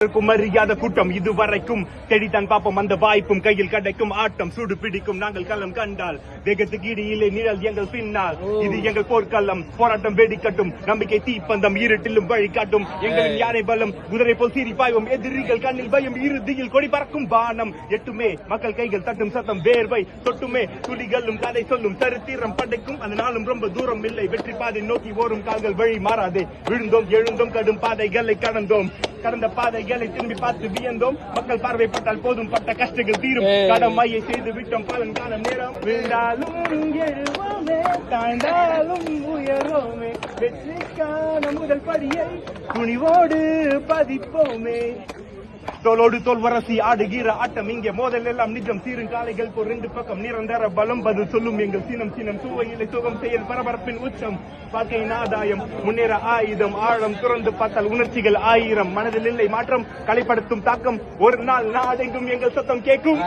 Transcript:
மரியாத கூட்டம் இதுவரைக்கும் தேடித்தான் பார்ப்போம் அந்த வாய்ப்பும் கையில் கிடைக்கும் ஆட்டம் சூடு பிடிக்கும் நாங்கள் களம் கண்டால் வேகத்துக்கு இடையிலே நிழல் எங்கள் பின்னால் இது எங்கள் போர்க்களம் போராட்டம் வெடிக்கட்டும் நம்பிக்கை தீப்பந்தம் இருட்டிலும் வழிகாட்டும் எங்களின் யானை பலம் குதிரை போல் சீறி பாய்வோம் எதிரிகள் கண்ணில் பயம் இறுதியில் கொடி பறக்கும் வானம் எட்டுமே மக்கள் கைகள் தட்டும் சத்தம் வேர்வை தொட்டுமே துளிகளும் கதை சொல்லும் சரித்திரம் படைக்கும் அந்த நாளும் ரொம்ப தூரம் இல்லை வெற்றி பாதை நோக்கி ஓடும் கால்கள் வழி மாறாதே விழுந்தோம் எழுந்தோம் கடும் பாதைகளை கடந்தோம் கடந்த பாதைகளை திரும்பி பார்த்து வியந்தோம் மக்கள் பார்வைப்பட்டால் போதும் பட்ட கஷ்டங்கள் தீரும் கடமையை செய்து விட்டோம் பலன் கால நேரம் விழுந்தாலும் எழுவோமே தாழ்ந்தாலும் உயர்வோமே வெற்றிக்கான முதல் படியை துணிவோடு பதிப்போமே தோளோடு தோல் வரசி ஆடுகிற ஆட்டம் இங்கே மோதல் எல்லாம் நிஜம் சீருங்காலைகள் போர் ரெண்டு பக்கம் நிரந்தர பலம் பதில் சொல்லும் எங்கள் சீனம் சீனம் சுவையிலை சுகம் செயல் பரபரப்பின் உச்சம் வாழ்க்கையின் ஆதாயம் முன்னேற ஆயுதம் ஆழம் துறந்து பார்த்தால் உணர்ச்சிகள் ஆயிரம் மனதில் இல்லை மாற்றம் கலைப்படுத்தும் தாக்கம் ஒரு நாள் நாடெங்கும் எங்கள் சத்தம் கேட்கும்